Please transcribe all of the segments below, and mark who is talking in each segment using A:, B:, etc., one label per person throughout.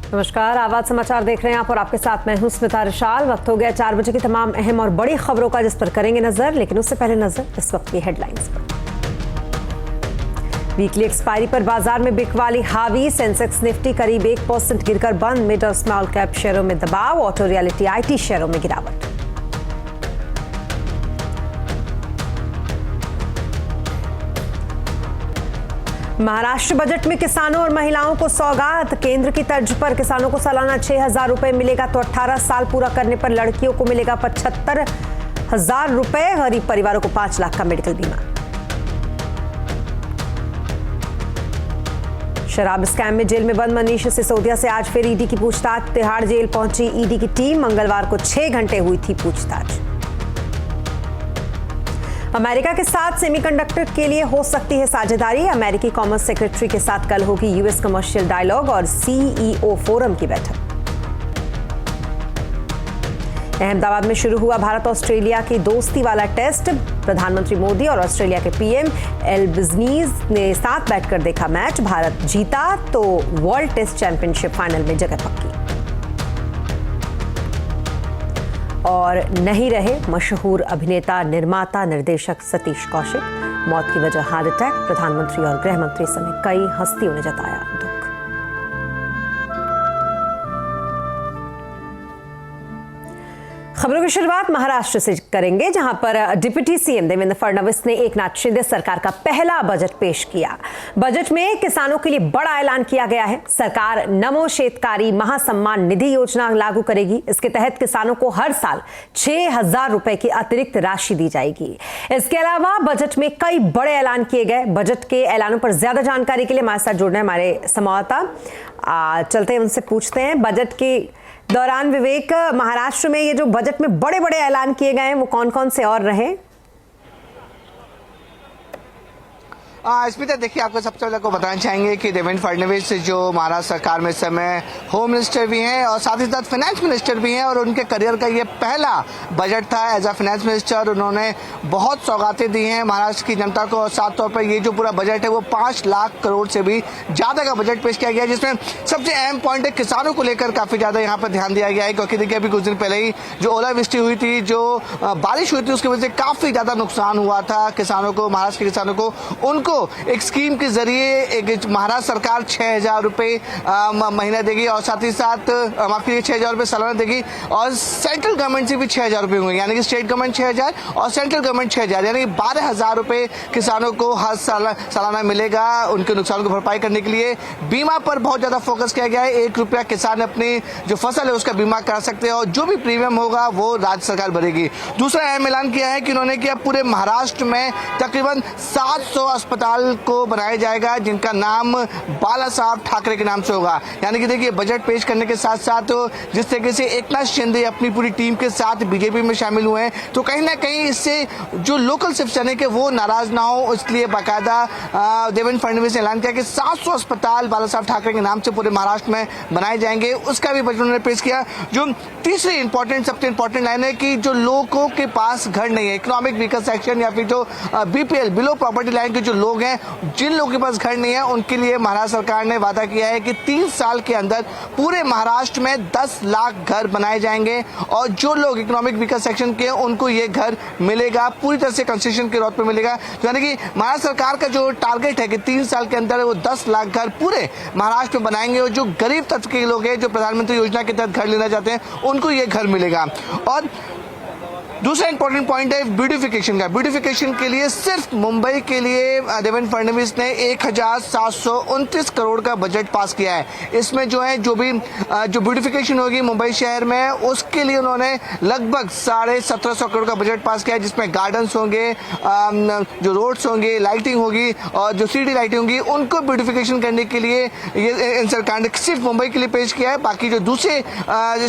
A: नमस्कार, आवाज समाचार देख रहे हैं आप और आपके साथ मैं हूं स्मिता रिशाल। वक्त हो गया 4 बजे की तमाम अहम और बड़ी खबरों का, जिस पर करेंगे नजर। लेकिन उससे पहले नजर इस वक्त की हेडलाइंस पर। वीकली एक्सपायरी पर बाजार में बिकवाली हावी। सेंसेक्स निफ्टी करीब 1% गिरकर बंद। मिड और स्मॉल कैप शेयरों में दबाव। ऑटो रियलिटी IT शेयरों में गिरावट। महाराष्ट्र बजट में किसानों और महिलाओं को सौगात। केंद्र की तर्ज पर किसानों को सालाना 6,000 रुपए मिलेगा, तो 18 साल पूरा करने पर लड़कियों को मिलेगा 75,000 रुपए। गरीब परिवारों को 5 लाख का मेडिकल बीमा। शराब स्कैम में जेल में बंद मनीष सिसोदिया से आज फिर ईडी की पूछताछ। तिहाड़ जेल पहुंची ईडी की टीम। मंगलवार को 6 घंटे हुई थी पूछताछ। अमेरिका के साथ सेमीकंडक्टर के लिए हो सकती है साझेदारी। अमेरिकी कॉमर्स सेक्रेटरी के साथ कल होगी यूएस कमर्शियल डायलॉग और CEO फोरम की बैठक। अहमदाबाद में शुरू हुआ भारत ऑस्ट्रेलिया की दोस्ती वाला टेस्ट। प्रधानमंत्री मोदी और ऑस्ट्रेलिया के PM एल्बनीज ने साथ बैठकर देखा मैच। भारत जीता तो वर्ल्ड टेस्ट चैंपियनशिप फाइनल में जगह पक्की। और नहीं रहे मशहूर अभिनेता, निर्माता, निर्देशक सतीश कौशिक। मौत की वजह हार्ट अटैक। प्रधानमंत्री और गृह मंत्री समेत कई हस्तियों ने जताया दुख। खबरों की शुरुआत महाराष्ट्र से करेंगे, जहां पर डिप्टी CM देवेंद्र फडणवीस ने एकनाथ शिंदे सरकार का पहला बजट पेश किया। बजट में किसानों के लिए बड़ा ऐलान किया गया है। सरकार नमो शेतकारी महासम्मान निधि योजना लागू करेगी। इसके तहत किसानों को हर साल 6,000 रुपए की अतिरिक्त राशि दी जाएगी। इसके अलावा बजट में कई बड़े ऐलान किए गए। बजट के ऐलानों पर ज्यादा जानकारी के लिए हमारे साथ जुड़ने हमारे संवाददाता चलते हैं, उनसे पूछते हैं। बजट के दौरान विवेक, महाराष्ट्र में ये जो बजट में बड़े बड़े ऐलान किए गए हैं वो कौन कौन से और रहे?
B: स्मिता, देखिए, आपको सबसे पहले को बताना चाहेंगे कि देवेंद्र फडणवीस जो महाराष्ट्र सरकार में इस समय होम मिनिस्टर भी हैं और साथ ही साथ फाइनेंस मिनिस्टर भी हैं, और उनके करियर का ये पहला बजट था एज अ फाइनेंस मिनिस्टर। उन्होंने बहुत सौगातें दी हैं महाराष्ट्र की जनता को, और साथ तौर पर ये जो पूरा बजट है वो 5 लाख करोड़ से भी ज्यादा का बजट पेश किया गया है, जिसमें सबसे अहम पॉइंट है किसानों को लेकर काफी ज्यादा यहाँ पर ध्यान दिया गया है। क्योंकि देखिए, अभी कुछ दिन पहले ही जो ओलावृष्टि हुई थी, जो बारिश हुई थी, उसकी वजह से काफी ज्यादा नुकसान हुआ था किसानों को, महाराष्ट्र के किसानों को। उनको एक स्कीम के जरिए एक महाराष्ट्र सरकार 6,000 रुपए महीना देगी, और साथ ही साथ माफ कीजिए 6,000 रुपए सालाना देगी, और सेंट्रल गवर्नमेंट से भी 6,000 रुपए होंगे, यानी कि स्टेट गवर्नमेंट 6,000 और सेंट्रल गवर्नमेंट 6,000, यानी 12,000 रुपए किसानों को हर सालाना मिलेगा उनके नुकसान को भरपाई करने के लिए। बीमा पर बहुत ज्यादा फोकस किया गया है। 1 रुपया किसान अपनी जो फसल है उसका बीमा करा सकते हैं, और जो भी प्रीमियम होगा वो राज्य सरकार भरेगी। दूसरा अहम ऐलान किया है कि उन्होंने किया पूरे महाराष्ट्र में तकरीबन 700 अस्पताल को बनाया जाएगा, जिनका नाम बाला साहब ठाकरे के नाम से होगा। यानी कि देखिए, बजट पेश करने के साथ साथ जिस तरीके से एकनाथ शिंदे अपनी पूरी टीम के साथ बीजेपी में शामिल हुए हैं, तो कहीं ना कहीं इससे जो लोकल शिव सैनिक है वो नाराज ना हो, इसलिए बाकायदा देवेंद्र फडणवीस ने ऐलान किया कि 700 अस्पताल बाला साहब ठाकरे के नाम से पूरे महाराष्ट्र में बनाए जाएंगे। उसका भी बजट उन्होंने पेश किया। जो तीसरी सबसे इंपॉर्टेंट लाइन है कि जो लोगों के पास घर नहीं है, इकोनॉमिक वीकर सेक्शन या फिर जो BPL बिलो प्रॉपर्टी लाइन के जो लोग हैं, जिन लोगों के पास घर नहीं है, उनके लिए महाराष्ट्र सरकार ने वादा किया है कि 3 साल के अंदर पूरे महाराष्ट्र में 10 लाख घर बनाए जाएंगे, और जो लोग इकोनॉमिक वीकर सेक्शन के हैं उनको ये घर मिलेगा, पूरी तरह से कंसेशन के तौर पर मिलेगा। यानी कि महाराष्ट्र सरकार का जो टारगेट है कि 3 साल के अंदर वो 10 लाख घर पूरे महाराष्ट्र में बनाएंगे, और जो गरीब तबके के लोग हैं जो प्रधानमंत्री योजना के तहत घर लेना चाहते हैं उनको ये घर मिलेगा। और दूसरा इंपॉर्टेंट पॉइंट है ब्यूटिफिकेशन का। ब्यूटिफिकेशन के लिए सिर्फ मुंबई के लिए देवेंद्र फडणवीस ने 1,729 करोड़ का बजट पास किया है। इसमें जो है जो ब्यूटिफिकेशन होगी मुंबई शहर में, उसके लिए उन्होंने लगभग 1750 करोड़ का बजट पास किया है, जिसमें गार्डन्स होंगे, जो रोड्स होंगे, लाइटिंग होगी, और जो CD लाइटिंग होगी, उनको ब्यूटिफिकेशन करने के लिए ये सरकार ने सिर्फ मुंबई के लिए पेश किया है। बाकी जो दूसरे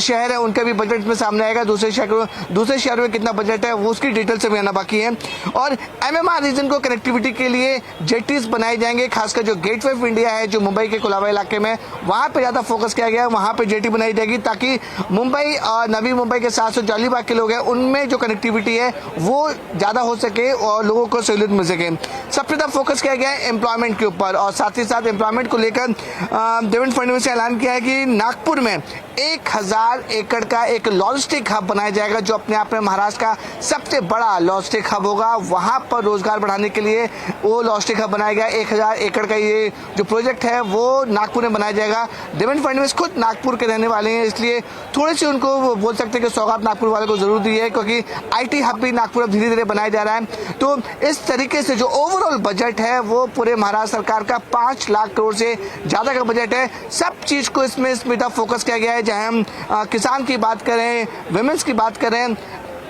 B: शहर है उनका भी बजट में सामने आएगा। दूसरे शहरों में कितना बजट है वो उसकी डिटेल से भी आना बाकी है। और MMR रीजन को कनेक्टिविटी के लिए जेटीज बनाए जाएंगे, खासकर जो गेटवे ऑफ इंडिया है जो मुंबई के कोलाबा इलाके में, वहां पे ज्यादा फोकस किया गया है, वहां पे जेटी बनाई जाएगी ताकि मुंबई और नवी मुंबई के साथ साथ जो अलीबाग के लोग हैं उनमें जो कनेक्टिविटी है वो ज्यादा हो सके और लोगों को सहूलियत मिल सके। सबसे ज्यादा फोकस किया गया है एम्प्लॉयमेंट के ऊपर और साथ ही साथ एम्प्लॉयमेंट को लेकर देवेंद्र फडणवीस ने ऐलान किया है कि नागपुर में 1000 एकड़ का एक लॉजिस्टिक हब बनाया जाएगा जो अपने आप में महाराष्ट्र का सबसे बड़ा लॉजिस्टिक हब होगा। वहां पर रोजगार बढ़ाने के लिए वो लॉजिस्टिक हब बनाया गया। 1000 एकड़ का ये जो प्रोजेक्ट है वो नागपुर में बनाया जाएगा। देवेंद्र फडणवीस खुद नागपुर के रहने वाले हैं, इसलिए थोड़ी सी उनको बोल सकते हैं कि सौगात नागपुर वाले को जरूर दी है, क्योंकि IT हब भी नागपुर अब धीरे धीरे बनाया जा रहा है। तो इस तरीके से जो ओवरऑल बजट है वो पूरे महाराष्ट्र सरकार का 5 लाख करोड़ से ज्यादा का बजट है। सब चीज को इसमें फोकस किया गया है, चाहे हम किसान की बात करें, विमेंस की बात करें,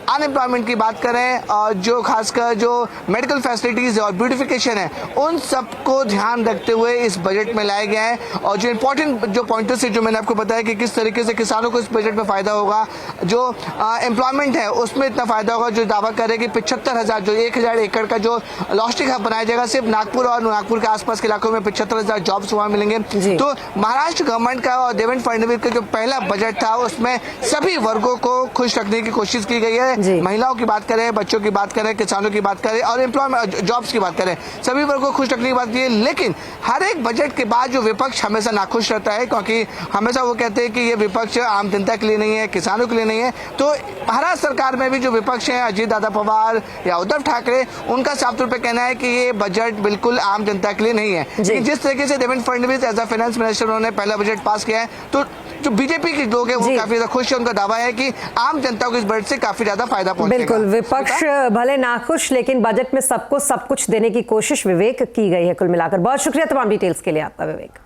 B: अनएम्प्लॉयमेंट की बात करें और जो खासकर जो मेडिकल फैसिलिटीज और ब्यूटिफिकेशन है उन सबको ध्यान रखते हुए इस बजट में लाया गया है। और जो इंपॉर्टेंट जो पॉइंटर्स है जो मैंने आपको बताया कि किस तरीके से किसानों को इस बजट में फायदा होगा, जो एम्प्लॉयमेंट है उसमें इतना फायदा होगा, जो दावा करे कि 75,000 जो 1000 एकड़ का जो लॉजिस्टिक हब बनाया जाएगा सिर्फ नागपुर और नागपुर के आसपास के इलाकों में 75,000 जॉब्स वहां मिलेंगे। तो महाराष्ट्र गवर्नमेंट का और देवेंद्र फडणवीस का जो पहला बजट था उसमें सभी वर्गों को खुश रखने की कोशिश की गई है। महिलाओं की बात करें, बच्चों की बात करें, किसानों की बात करें और एम्प्लॉयमेंट जॉब्स की बात करें, सभी वर्गों को खुश रखने की बात की है। लेकिन हर एक बजट के बाद जो विपक्ष हमेशा नाखुश रहता है, क्योंकि हमेशा वो कहते हैं कि ये विपक्ष आम जनता के लिए नहीं है, किसानों के लिए नहीं है। तो महाराष्ट्र सरकार में भी जो विपक्ष है, अजीत दादा पवार या उद्धव ठाकरे, उनका साफ तौर पर कहना है कि ये बजट बिल्कुल आम जनता के लिए नहीं है। लेकिन जिस तरीके से Devendra Fadnavis as a finance minister उन्होंने पहला बजट पास किया है, तो जो बीजेपी के लोग हैं वो काफी ज्यादा खुश है। उनका दावा है कि आम जनता को इस बजट से काफी ज्यादा फायदा पहुंचेगा।
A: बिल्कुल, विपक्ष भले नाखुश लेकिन बजट में सबको सब कुछ देने की कोशिश विवेक की गई है। कुल मिलाकर बहुत शुक्रिया तमाम डिटेल्स के लिए आपका विवेक।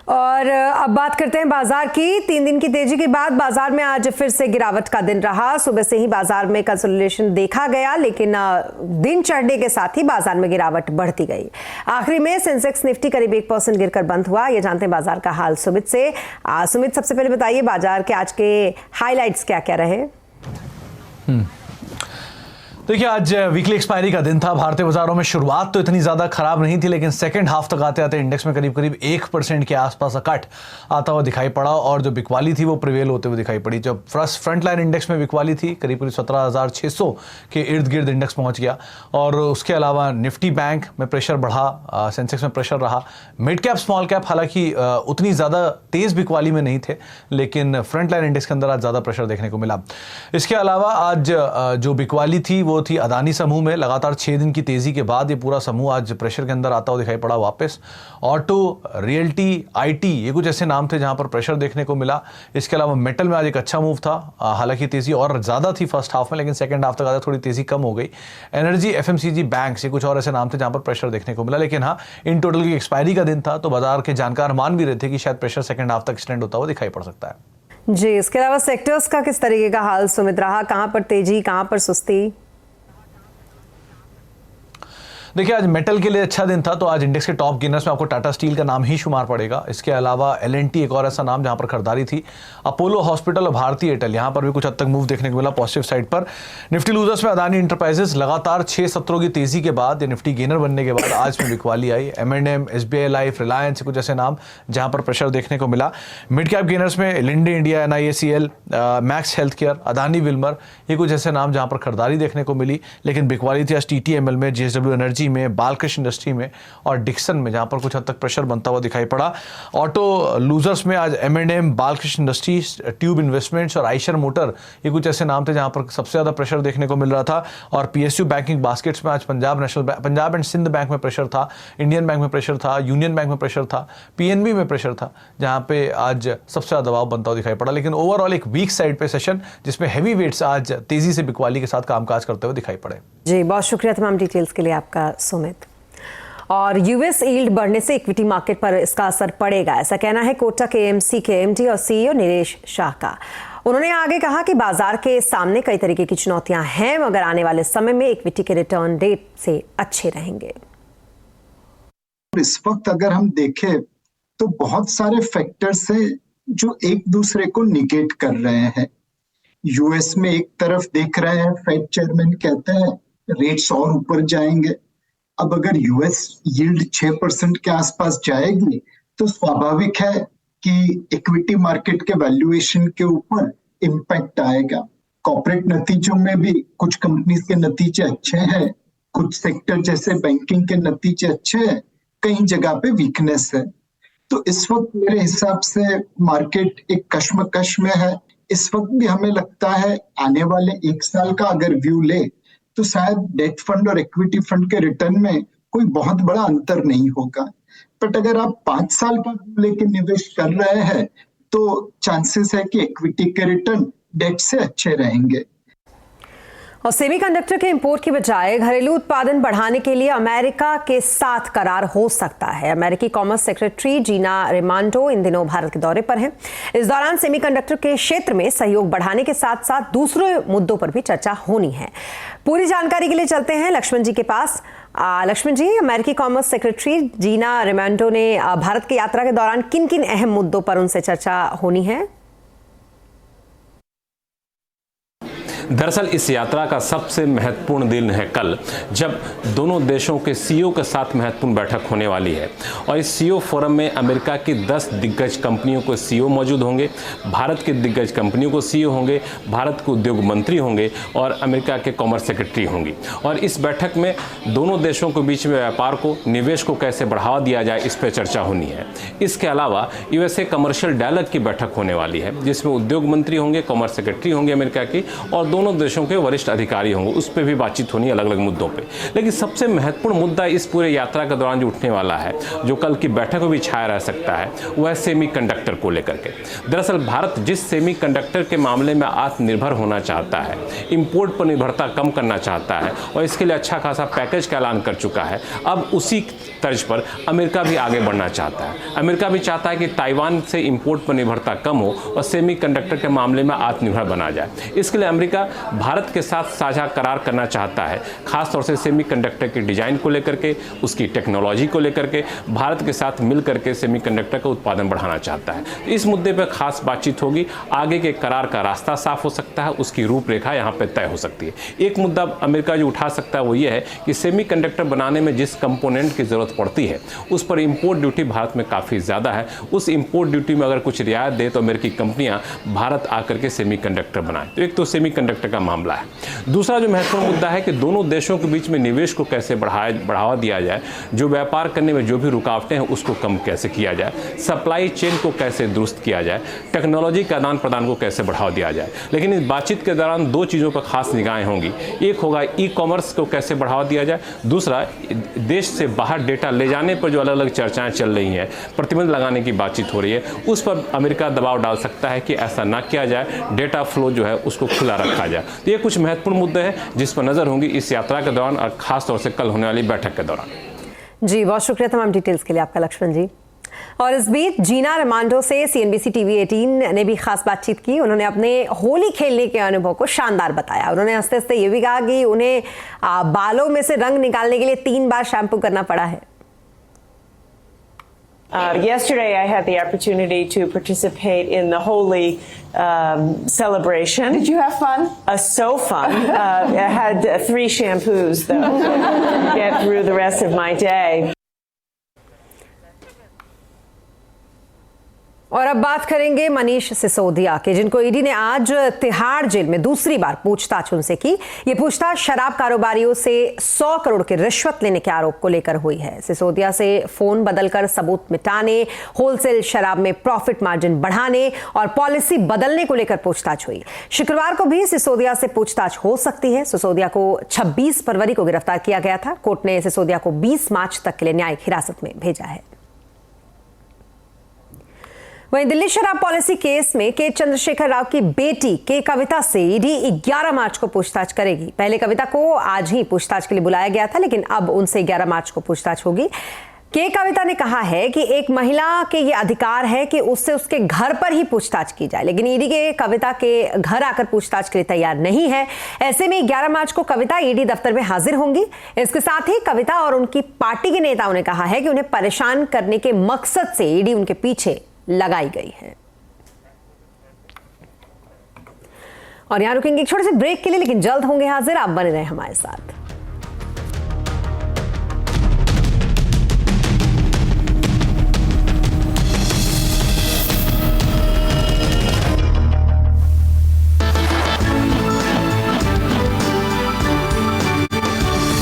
A: और अब बात करते हैं बाजार की। 3 दिन की तेजी के बाद बाजार में आज फिर से गिरावट का दिन रहा। सुबह से ही बाजार में कंसोलिडेशन देखा गया, लेकिन दिन चढ़ने के साथ ही बाजार में गिरावट बढ़ती गई। आखिरी में सेंसेक्स निफ्टी करीब 1% गिरकर बंद हुआ। ये जानते हैं बाजार का हाल सुमित से। सुमित, सबसे पहले बताइए बाजार के आज के हाईलाइट्स क्या क्या रहे?
C: देखिए, आज वीकली एक्सपायरी का दिन था। भारतीय बाजारों में शुरुआत तो इतनी ज़्यादा खराब नहीं थी, लेकिन सेकंड हाफ तक आते आते इंडेक्स में करीब 1% के आसपास का कट आता हुआ दिखाई पड़ा और जो बिकवाली थी वो प्रिवेल होते हुए दिखाई पड़ी। जब फ्रंट लाइन इंडेक्स में बिकवाली थी करीब 17,600 के इर्द गिर्द इंडेक्स पहुंच गया। और उसके अलावा निफ्टी बैंक में प्रेशर बढ़ा, सेंसेक्स में प्रेशर रहा। मिड कैप स्मॉल कैप हालांकि उतनी ज़्यादा तेज़ बिकवाली में नहीं थे, लेकिन फ्रंट लाइन इंडेक्स के अंदर आज ज़्यादा प्रेशर देखने को मिला। इसके अलावा आज जो बिकवाली थी वो थी अदानी समूह में। लगातार 6 दिन की तेजी के बाद ये पूरा समूह आज प्रेशर के अंदर आता हुआ दिखाई पड़ा वापस। ऑटो, रियल्टी, IT ये कुछ ऐसे नाम थे जहां पर प्रेशर देखने को मिला। इसके अलावा मेटल में आज एक अच्छा मूव था। हालांकि तेजी और ज्यादा थी फर्स्ट हाफ में, लेकिन सेकंड हाफ तक आते थोड़ी तेजी कम हो गई। एनर्जी, FMCG, बैंक ये कुछ और ऐसे नाम थे जहां पर प्रेशर देखने को मिला। लेकिन हाँ, इन टोटल की एक्सपायरी का दिन था तो बाजार के जानकार मान भी रहे थे कि शायद प्रेशर सेकंड हाफ तक एक्सटेंड होता हुआ दिखाई पड़ सकता है।
A: जी, इसके अलावा सेक्टर्स का किस तरीके का हाल सुमित रहा? कहां पर तेजी, कहां पर सुस्ती?
C: देखिए, आज मेटल के लिए अच्छा दिन था, तो आज इंडेक्स के टॉप गेनर्स में आपको टाटा स्टील का नाम ही शुमार पड़ेगा। इसके अलावा L&T एक और ऐसा नाम जहां पर खरीदारी थी। अपोलो हॉस्पिटल और भारतीय एयरटेल यहां पर भी कुछ हद तक मूव देखने को मिला पॉजिटिव साइड पर। निफ्टी लूजर्स में अदानी इंटरप्राइजेस लगातार 6 सत्रों की तेजी के बाद, निफ्टी गेनर बनने के बाद आज में बिकवाली आई। M&M, SBI लाइफ, रिलायंस कुछ ऐसे नाम जहां पर प्रेशर देखने को मिला। मिड कैप गेनर्स में Linde India, NIACL, max health care, Adani Wilmer ये कुछ ऐसे नाम जहां पर खरीदारी देखने को मिली। लेकिन बिकवाली थी आज TTML में, JSW एनर्जी में, बालकृष्ण इंडस्ट्री में और डिक्सन में, जहां पर कुछ हद तक प्रेशर बनता हुआ दिखाई पड़ा। ऑटो लूजर्स में आज M&M, Balkrishna industries, tube investments और आइशर मोटर ये कुछ ऐसे नाम थे जहां पर सबसे ज्यादा प्रेशर देखने को मिल रहा था। और PSU बैंकिंग बास्केट्स में आज पंजाब एंड सिंध बैंक में प्रेशर था, इंडियन बैंक में प्रेशर था, यूनियन बैंक में प्रेशर था, PNB में प्रेशर था, जहां पे आज सबसे ज्यादा दबाव बनता हुआ दिखाई पड़ा। लेकिन ओवरऑल एक वीक साइड पे सेशन जिसमें हैवी वेट्स आज तेजी से बिकवाली के साथ कामकाज करते हुए दिखाई पड़े।
A: जी, बहुत शुक्रिया तमाम डिटेल्स के लिए आपका सुमित। और यूएस यील्ड बढ़ने से इक्विटी मार्केट पर इसका असर पड़ेगा, ऐसा कहना है कोटक AMC के MD और CEO नीलेश शाह का। उन्होंने आगे कहा कि बाजार के सामने कई तरीके की चुनौतियां हैं, मगर आने वाले समय में इक्विटी के रिटर्न रेट से अच्छे रहेंगे।
D: इस वक्त अगर हम देखें तो बहुत सारे फैक्टर्स हैं जो एक दूसरे को निगेट कर रहे हैं। यूएस में एक तरफ देख रहे हैं, फेड चेयरमैन कहते हैं रेट्स और ऊपर जाएंगे। अब अगर यूएस यील्ड 6% के आसपास जाएगी तो स्वाभाविक है कि इक्विटी मार्केट के वैल्यूएशन के ऊपर इम्पैक्ट आएगा। कॉर्पोरेट नतीजों में भी कुछ कंपनीज के नतीजे अच्छे हैं, कुछ सेक्टर जैसे बैंकिंग के नतीजे अच्छे हैं, कई जगह पे वीकनेस है। तो इस वक्त मेरे हिसाब से मार्केट एक कश्मकश में है। इस वक्त भी हमें लगता है आने वाले 1 साल का अगर व्यू ले तो शायद डेट फंड और इक्विटी फंड के रिटर्न में कोई बहुत बड़ा अंतर नहीं होगा। बट अगर आप 5 साल का व्यू लेके निवेश कर रहे हैं तो चांसेस है कि इक्विटी के रिटर्न डेट से अच्छे रहेंगे।
A: और सेमीकंडक्टर के इंपोर्ट की बजाय घरेलू उत्पादन बढ़ाने के लिए अमेरिका के साथ करार हो सकता है। अमेरिकी कॉमर्स सेक्रेटरी जीना रेमांडो इन दिनों भारत के दौरे पर हैं। इस दौरान सेमीकंडक्टर के क्षेत्र में सहयोग बढ़ाने के साथ साथ दूसरे मुद्दों पर भी चर्चा होनी है। पूरी जानकारी के लिए चलते हैं लक्ष्मण जी के पास। लक्ष्मण जी, अमेरिकी कॉमर्स सेक्रेटरी जीना रेमांडो ने भारत की यात्रा के दौरान किन किन अहम मुद्दों पर उनसे चर्चा होनी है?
E: दरअसल इस यात्रा का सबसे महत्वपूर्ण दिन है कल, जब दोनों देशों के सीईओ के साथ महत्वपूर्ण बैठक होने वाली है। और इस सीईओ फोरम में अमेरिका की 10 दिग्गज कंपनियों के सीईओ मौजूद होंगे, भारत की दिग्गज कंपनियों को सीईओ होंगे, भारत के उद्योग मंत्री होंगे और अमेरिका के कॉमर्स सेक्रेटरी होंगी। और इस बैठक में दोनों देशों के बीच में व्यापार को, निवेश को कैसे बढ़ावा दिया जाए, इस पर चर्चा होनी है। इसके अलावा यूएसए कमर्शियल डायलॉग की बैठक होने वाली है, जिसमें उद्योग मंत्री होंगे, कॉमर्स सेक्रेटरी होंगे अमेरिका की, और दोनों देशों के वरिष्ठ अधिकारी होंगे। उस पर भी बातचीत होनी अलग अलग मुद्दों पे। लेकिन सबसे महत्वपूर्ण मुद्दा इस पूरे यात्रा के दौरान जो उठने वाला है, जो कल की बैठक में भी छाया रह सकता है, वह है सेमीकंडक्टर को लेकर के। दरअसल भारत जिस सेमीकंडक्टर के मामले में आत्मनिर्भर होना चाहता है, इंपोर्ट पर निर्भरता कम करना चाहता है और इसके लिए अच्छा खासा पैकेज का ऐलान कर चुका है, अब उसी तर्ज पर अमेरिका भी आगे बढ़ना चाहता है। अमेरिका भी चाहता है कि ताइवान से इंपोर्ट पर निर्भरता कम हो और सेमीकंडक्टर के मामले में आत्मनिर्भर बना जाए। इसके लिए अमेरिका भारत के साथ साझा करार करना चाहता है, खासतौर से सेमीकंडक्टर की डिजाइन को लेकर के, उसकी टेक्नोलॉजी को लेकर के भारत के साथ मिल करके सेमीकंडक्टर का उत्पादन बढ़ाना चाहता है। इस मुद्दे पर खास बातचीत होगी। आगे के करार का रास्ता साफ हो सकता है, उसकी रूपरेखा यहाँ पे तय हो सकती है। एक मुद्दा अमेरिका जो उठा सकता है वो ये है कि सेमीकंडक्टर बनाने में जिस कंपोनेंट की जरूरत पड़ती है उस पर इंपोर्ट ड्यूटी भारत में काफी ज्यादा है। उस इंपोर्ट ड्यूटी में अगर कुछ रियायत दे तो अमेरिकी कंपनियां भारत आकर के सेमीकंडक्टर बनाएं। तो एक तो सेमीकंडक्टर का मामला है। दूसरा जो महत्वपूर्ण मुद्दा है कि दोनों देशों के बीच में निवेश को कैसे बढ़ावा दिया जाए, जो व्यापार करने में जो भी रुकावटें हैं उसको कम कैसे किया जाए, सप्लाई चेन को कैसे दुरुस्त किया जाए, टेक्नोलॉजी के आदान प्रदान को कैसे बढ़ावा दिया जाए। लेकिन इस बातचीत के दौरान दो चीज़ों पर खास निगाहें होंगी। एक होगा ई कॉमर्स को कैसे बढ़ावा दिया जाए, दूसरा देश से बाहर डेटा ले जाने पर जो अलग अलग चर्चाएं चल रही हैं, प्रतिबंध लगाने की बातचीत हो रही है, उस पर अमेरिका दबाव डाल सकता है कि ऐसा ना किया जाए, डेटा फ्लो जो है उसको खुला रखा जाए। तो ये कुछ महत्वपूर्ण मुद्दे हैं जिस पर नजर होंगी इस यात्रा के दौरान और खासतौर से कल होने वाली बैठक के दौरान।
A: जी, बहुत शुक्रिया तमाम डिटेल्स के लिए आपका लक्ष्मण जी। और इस बीच जीना रेमांडो से CNBC TV 18 ने भी खास बातचीत की। उन्होंने अपने होली खेलने के अनुभव को शानदार बताया। उन्होंने हंसते हंसते ये भी कहा कि उन्हें बालों में से रंग निकालने के लिए 3 बार शैम्पू करना पड़ा है।
F: Yesterday, I had the opportunity to participate in the Holi celebration.
G: Did you have fun?
F: So fun. I had 3 shampoos, though, to get through the rest of my day.
A: और अब बात करेंगे मनीष सिसोदिया की, जिनको ईडी ने आज तिहाड़ जेल में दूसरी बार पूछताछ उनसे की। ये पूछताछ शराब कारोबारियों से 100 करोड़ की रिश्वत लेने के आरोप को लेकर हुई है। सिसोदिया से फोन बदलकर सबूत मिटाने, होलसेल शराब में प्रॉफिट मार्जिन बढ़ाने और पॉलिसी बदलने को लेकर पूछताछ हुई। शुक्रवार को भी सिसोदिया से पूछताछ हो सकती है। सिसोदिया को 26 फरवरी को गिरफ्तार किया गया था। कोर्ट ने सिसोदिया को 20 मार्च तक के लिए न्यायिक हिरासत में भेजा है। वहीं दिल्ली शराब पॉलिसी केस में के चंद्रशेखर राव की बेटी के कविता से ईडी 11 मार्च को पूछताछ करेगी। पहले कविता को आज ही पूछताछ के लिए बुलाया गया था, लेकिन अब उनसे 11 मार्च को पूछताछ होगी। के कविता ने कहा है कि एक महिला के ये अधिकार है कि उससे उसके घर पर ही पूछताछ की जाए, लेकिन ईडी के कविता के घर आकर पूछताछ के लिए तैयार नहीं है। ऐसे में 11 मार्च को कविता ईडी दफ्तर में हाजिर होंगी। इसके साथ ही कविता और उनकी पार्टी के नेताओं ने कहा है कि उन्हें परेशान करने के मकसद से ईडी उनके पीछे लगाई गई है। और यहाँ रुकेंगे एक छोटे से ब्रेक के लिए, लेकिन जल्द होंगे हाजिर, आप बने रहे हमारे साथ।